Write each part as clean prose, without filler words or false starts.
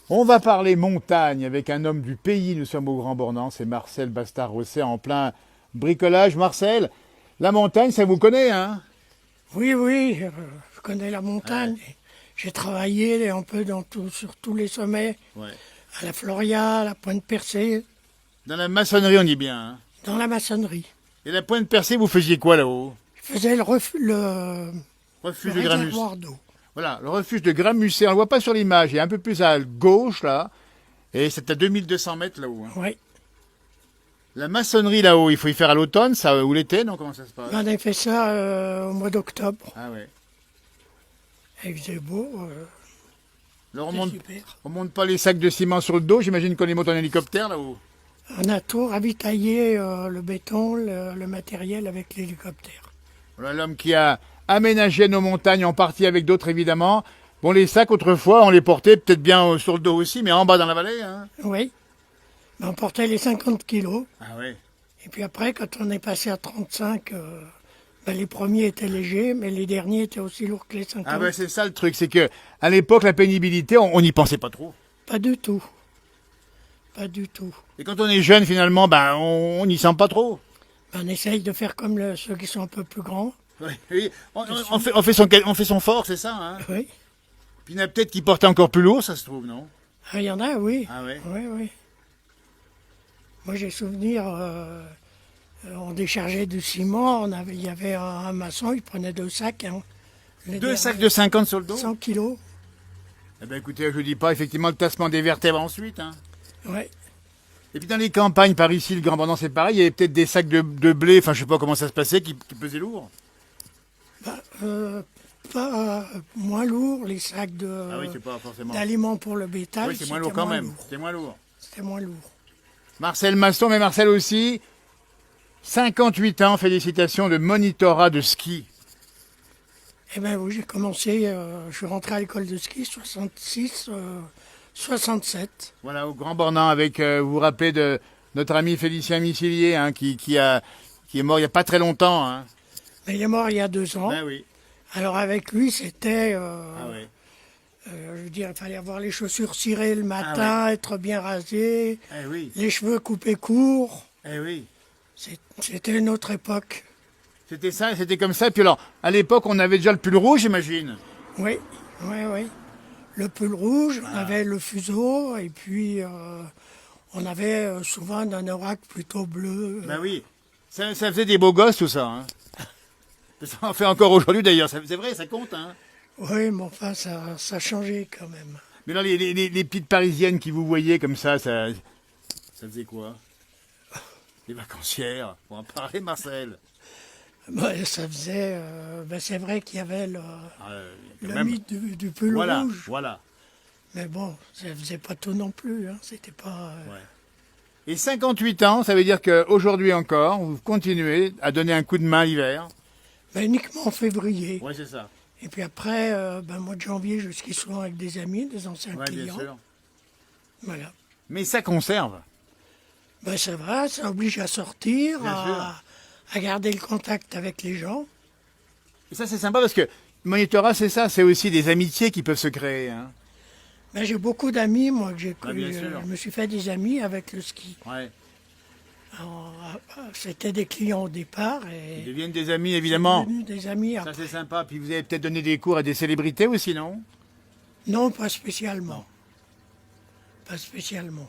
On va parler montagne avec un homme du pays. Nous sommes au Grand Bornand, c'est Marcel Bastard-Rosset en plein bricolage. Marcel, la montagne, ça vous connaît, hein? Oui, oui, je connais la Ouais, montagne. J'ai travaillé un peu sur tous les sommets, ouais. à la Floria, à la Pointe Percée, Dans la maçonnerie, on dit bien, hein. dans la maçonnerie. Et la pointe percée, vous faisiez quoi là-haut? Je faisais le Refuge de Gramus. réservoir d'eau. Voilà, le refuge de Gramusset, on le voit pas sur l'image, il est un peu plus à gauche là, et c'est à 2200 mètres là-haut, hein. Oui, La maçonnerie là-haut, il faut y faire à l'automne, ça, ou l'été, non? Comment ça se passe? on a fait ça au mois d'octobre. Ah ouais. Il faisait beau, Alors c'était super. on monte pas les sacs de ciment sur le dos, j'imagine qu'on les monte en hélicoptère là-haut. On a tout ravitaillé, le béton, le matériel avec l'hélicoptère. Voilà l'homme qui a aménagé nos montagnes en partie avec d'autres évidemment. Bon, les sacs autrefois, on les portait peut-être bien sur le dos aussi, mais en bas dans la vallée, hein. Oui, on portait les 50 kilos. Ah ouais. Et puis après, quand on est passé à 35, les premiers étaient légers, mais les derniers étaient aussi lourds que les Ah 50. ben c'est ça le truc, c'est que à l'époque la pénibilité, on n'y pensait pas trop. Pas du tout. Pas du tout. Et quand on est jeune finalement, ben on n'y sent pas trop. On essaye de faire comme ceux qui sont un peu plus grands. Oui, oui. On fait son fort, c'est ça, hein. Oui. Puis il y en a peut-être qui portent encore plus lourd, ça se trouve, non? Ah, il y en a, oui. Ah ouais. Oui, oui. Moi, j'ai souvenir, on déchargeait du ciment, il y avait un maçon, il prenait 2 sacs. Hein. Deux sacs de 50 sur le dos. 100 kilos. Eh ben écoutez, je dis pas effectivement le tassement des vertèbres ensuite, hein. Oui. Et puis dans les campagnes par ici, le Grand Bornand, c'est pareil, il y avait peut-être des sacs de blé, enfin je sais pas comment ça se passait, qui pesaient lourd. Bah, pas moins lourd, les sacs Ah oui, c'est pas forcément. d'aliments pour le bétail. Oui, c'est moins c'était lourd quand même. lourd. C'était moins lourd. C'était moins lourd. Marcel Masson, mais Marcel aussi, 58 ans, félicitations de monitorat de ski. Eh bien oui, j'ai commencé, je suis rentré à l'école de ski 66, 67. Voilà, au Grand Bornand, avec, vous vous rappelez de notre ami Félicien Missilier, hein, qui est mort il n'y a pas très longtemps, hein. Mais il est mort il y a 2 ans. Ben oui. Alors avec lui, c'était, Ah ouais. je veux dire, il fallait avoir les chaussures cirées le matin, être bien rasé, Eh oui. les cheveux coupés courts. Eh oui. C'était une autre époque. C'était ça, c'était comme ça. Puis alors, à l'époque, on avait déjà le pull rouge, j'imagine. Oui, oui, oui. Le pull rouge, on avait le fuseau, et puis on avait souvent un anorak plutôt bleu. Ben oui. Ça faisait des beaux gosses, tout ça, hein. Ça en fait encore aujourd'hui, d'ailleurs. C'est vrai, ça compte, hein. Oui, mais enfin, ça a changé quand même. Mais là, les petites parisiennes qui vous voyaient comme ça faisait quoi? Les vacancières. Faut en parler, Marcel. Ça faisait. C'est vrai qu'il y avait Ah, quand le même. mythe du pull Voilà, rouge. voilà. Mais bon, ça faisait pas tout non plus. Hein. C'était pas. Ouais. Et 58 ans, ça veut dire qu'aujourd'hui encore, vous continuez à donner un coup de main l'hiver. Uniquement en février. Ouais, c'est ça. Et puis après, mois de janvier, je skie souvent avec des amis, des anciens Ouais, bien clients. sûr. Voilà. Mais ça conserve. C'est vrai, ça oblige à sortir, Bien sûr. à garder le contact avec les gens. Et ça, c'est sympa parce que le monitorat, c'est ça, c'est aussi des amitiés qui peuvent se créer, hein. J'ai beaucoup d'amis, moi, que j'ai Ouais, bien connus. sûr. Je me suis fait des amis avec le ski. Ouais. Alors, c'était des clients au départ Ils et deviennent des amis, évidemment. devenus des amis Ça, après. c'est sympa. Puis vous avez peut-être donné des cours à des célébrités aussi, non? Non, pas spécialement. Non. Pas spécialement.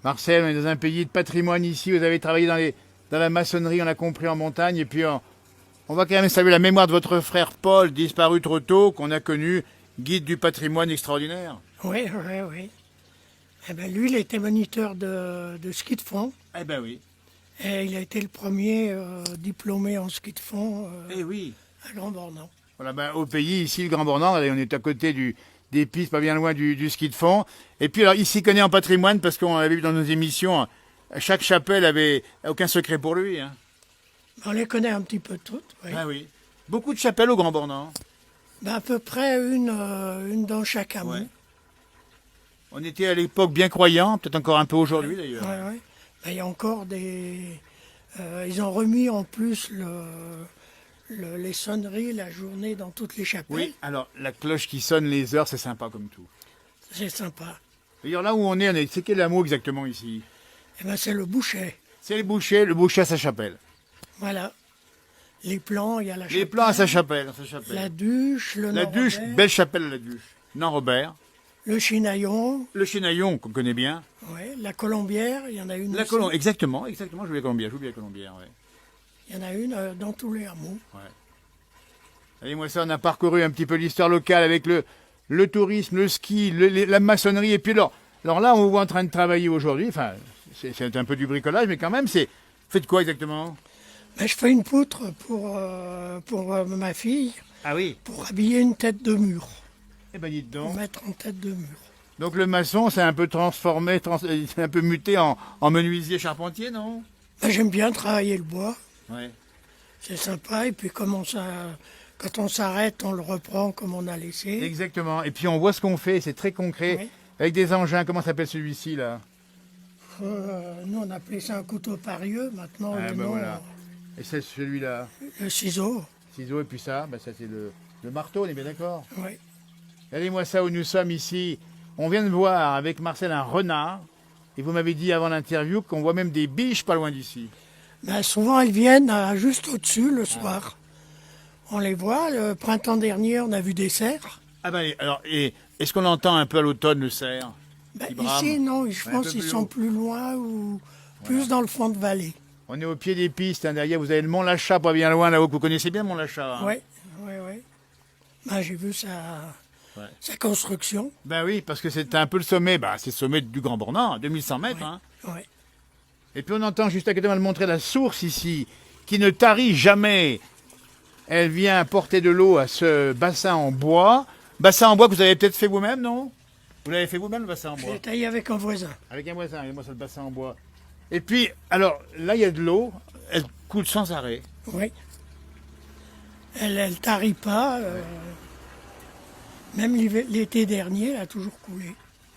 Marcel, on est dans un pays de patrimoine ici. Vous avez travaillé dans la maçonnerie, on a compris, en montagne. Et puis, on va quand même saluer la mémoire de votre frère Paul, disparu trop tôt, qu'on a connu, guide du patrimoine extraordinaire. Oui, oui, oui. Lui, il était moniteur de ski de fond. Eh ben oui. Et il a été le premier diplômé en ski de fond Eh oui. à Grand Bornand. Voilà, ben, au pays, ici, le Grand Bornand, on est à côté des pistes, pas bien loin du ski de fond. Et puis, alors, il s'y connaît en patrimoine parce qu'on avait vu dans nos émissions, chaque chapelle avait aucun secret pour lui, hein. On les connaît un petit peu toutes, oui. Ah oui. Beaucoup de chapelles au Grand Bornand. À peu près une dans chaque hameau. Ouais. On était à l'époque bien croyants, peut-être encore un peu aujourd'hui d'ailleurs. Ouais, ouais. Il y a encore ils ont remis en plus les sonneries la journée dans toutes les chapelles. Oui, alors la cloche qui sonne les heures, c'est sympa comme tout. C'est sympa. D'ailleurs, là où on est, c'est quel hameau exactement ici? Eh ben, c'est le boucher. C'est le boucher à sa chapelle. Voilà. Les plans, il y a la Les chapelle. plans à sa chapelle. La Duche, le La Duche, Nord-Robert, belle chapelle la Duche. Nan-Robert. le Chinaillon, Le Chénaillon, qu'on connaît bien. ouais, la Colombière, il y en a une La aussi. Colombière, exactement, j'oublie la Colombière, ouais. Il y en a une dans tous les hameaux. Et moi, ça, on a parcouru un petit peu l'histoire locale avec le tourisme, le ski, la maçonnerie. Et puis alors là, on vous voit en train de travailler aujourd'hui. Enfin, c'est un peu du bricolage, mais quand même, faites quoi exactement? Ben, je fais une poutre pour ma fille, Ah oui. pour habiller une tête de mur, Eh ben, dites pour donc. mettre en tête de mur. Donc le maçon, c'est un peu transformé, c'est un peu muté en menuisier charpentier, non? Ben, j'aime bien travailler le bois, Ouais. c'est sympa. Et puis quand on s'arrête, on le reprend comme on a laissé. Exactement. Et puis on voit ce qu'on fait, c'est très concret. Oui. Avec des engins, comment s'appelle celui-ci là? Nous, on appelait ça un couteau parieux. Maintenant, Ah, le ben nom, voilà. Et c'est celui-là, le ciseau. ciseau, et puis ça, ça c'est le marteau, on est bien d'accord? Oui. Regardez-moi ça où nous sommes ici. On vient de voir avec Marcel un renard. Et vous m'avez dit avant l'interview qu'on voit même des biches pas loin d'ici. Ben, souvent, elles viennent juste au-dessus le soir. On les voit. Le printemps dernier, on a vu des cerfs. Ah ben alors, et est-ce qu'on entend un peu à l'automne le cerf? Ben, Qui brame. ici, non, je Ouais, un pense peu qu'ils plus sont haut. plus loin ou plus dans le fond de vallée. On est au pied des pistes, hein, derrière vous avez le Mont Lachat, pas bien loin là-haut, que vous connaissez bien le Mont Lachat. Hein? Oui, oui, oui. Ben, j'ai vu sa construction. Ben oui, parce que c'est un peu le sommet, c'est le sommet du Grand Bornand, 2100 mètres. Hein. Oui. Et puis on entend juste à côté, on va le montrer la source ici, qui ne tarit jamais. Elle vient porter de l'eau à ce bassin en bois. Bassin en bois que vous avez peut-être fait vous-même, non? Vous l'avez fait vous-même le bassin en bois? J'ai taillé avec un voisin. Avec un voisin, et moi c'est le bassin en bois. Et puis, alors, là il y a de l'eau, elle coule sans arrêt. Oui. Elle tarit pas. Même l'été dernier, elle a toujours coulé.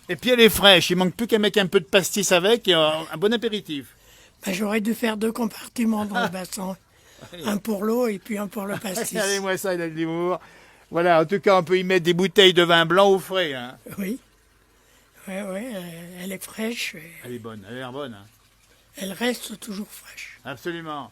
Et puis elle est fraîche, il manque plus qu'à mettre un peu de pastis avec et un bon apéritif. Ben, j'aurais dû faire 2 compartiments dans le bassin. Un pour l'eau et puis un pour le pastis. Regardez-moi ça, il a de l'humour. Voilà, en tout cas, on peut y mettre des bouteilles de vin blanc au frais. Hein. Oui. Oui, oui, elle est fraîche. Elle est bonne, elle a l'air bonne. Hein. Elle reste toujours fraîche. Absolument.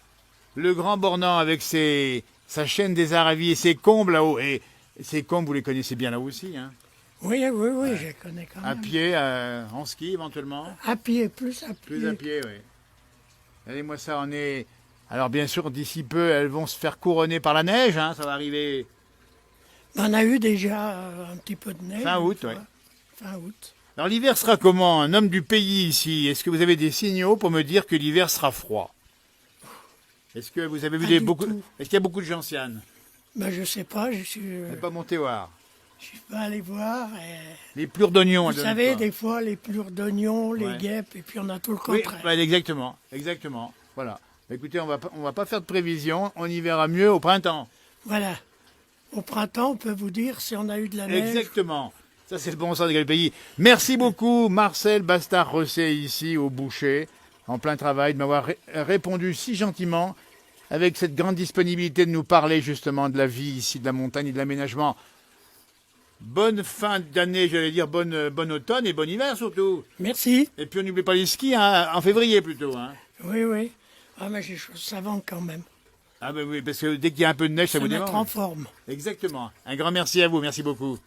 Le Grand Bornand avec sa chaîne des Aravis et ses combes là-haut. Et ces combes, vous les connaissez bien là aussi. Hein. Oui, oui, oui, je les connais quand À même. pied, en ski éventuellement. À pied, plus à pied. Plus à pied, oui. Regardez-moi ça, on est... Alors bien sûr, d'ici peu, elles vont se faire couronner par la neige. Hein, ça va arriver On a eu déjà un petit peu de neige. fin août, une oui. fois. Fin août. Alors l'hiver sera comment? Un homme du pays ici, est-ce que vous avez des signaux pour me dire que l'hiver sera froid? Est-ce que vous avez vu Pas du beaucoup... tout. Est-ce qu'il y a beaucoup de gentianes? Ben, je sais pas, je suis Pas monté voir. pas allé voir. Les plures d'oignons, Vous elles donnent savez, quoi? des fois, les plures d'oignons, les Ouais. guêpes, et puis on a tout le Oui, contraire. exactement, exactement. Voilà. Écoutez, on va pas faire de prévision, on y verra mieux au printemps. Voilà. Au printemps, on peut vous dire si on a eu de la neige. Exactement. Ça, c'est le bon sens de pays. Merci beaucoup, Marcel Bastard-Rosset, ici au Boucher, en plein travail, de m'avoir répondu si gentiment, avec cette grande disponibilité de nous parler justement de la vie ici, de la montagne et de l'aménagement. Bonne fin d'année, j'allais dire, bon automne et bon hiver surtout. Merci. Et puis on n'oublie pas les skis, hein, en février plutôt. Hein. Oui, oui. Ah, mais j'ai choses savantes quand même. Ah ben oui, parce que dès qu'il y a un peu de neige, ça vous Se mettre démange. en forme. Exactement. Un grand merci à vous, merci beaucoup.